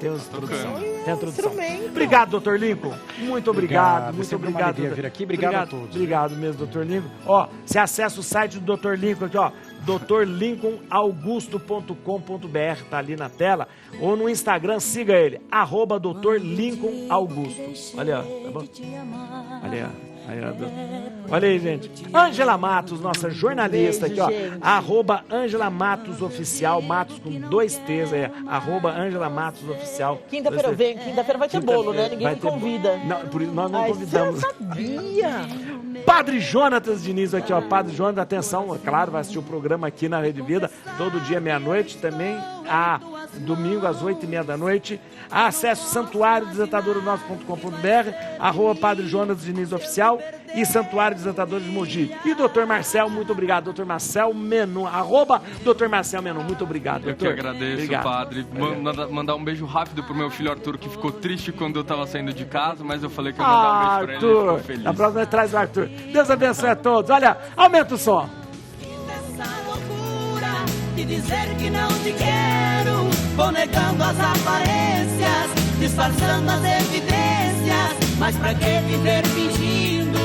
Tem a introdução. Tem a introdução. Obrigado, Dr. Lincoln. Muito obrigado. Muito obrigado. Vir aqui. Obrigado a todos. Obrigado mesmo, Dr. Lincoln. Você acessa o site do Dr. Lincoln aqui, drlincolnaugusto.com.br, tá ali na tela. Ou no Instagram, siga ele, @Dr. Lincoln Augusto. Olha, tá bom? Olha aí, gente. Ângela Matos, nossa jornalista aqui, @Ângela Matos Oficial, Matos com 2 T's, @Ângela Matos Oficial. Quinta-feira vai ter bolo, né? Ninguém me convida. Não, por isso nós não convidamos. Você sabia? Padre Jonatas Diniz aqui, Padre Jonatas, atenção, claro, vai assistir o programa aqui na Rede Vida, todo dia meia-noite, também domingo às 8h30 da noite. Acesse santuariodesador9.com.br, @Padre Jonatas Diniz Oficial e Santuário Desadores de Mogi. E Dr. Marcel, muito obrigado. Dr. Marcel Menon, @Dr. Marcel Menon, muito obrigado. Eu que agradeço, padre. Mandar um beijo rápido pro meu filho Arthur, que ficou triste quando eu tava saindo de casa, mas eu falei que eu ia mandar um beijo pra ele, ele ficou feliz. Na próxima traz o Arthur. Deus abençoe a todos. Olha, aumenta o som. Essa loucura de dizer que não te quero, vou negando as aparências, disfarçando as evidências, mas pra que viver fingindo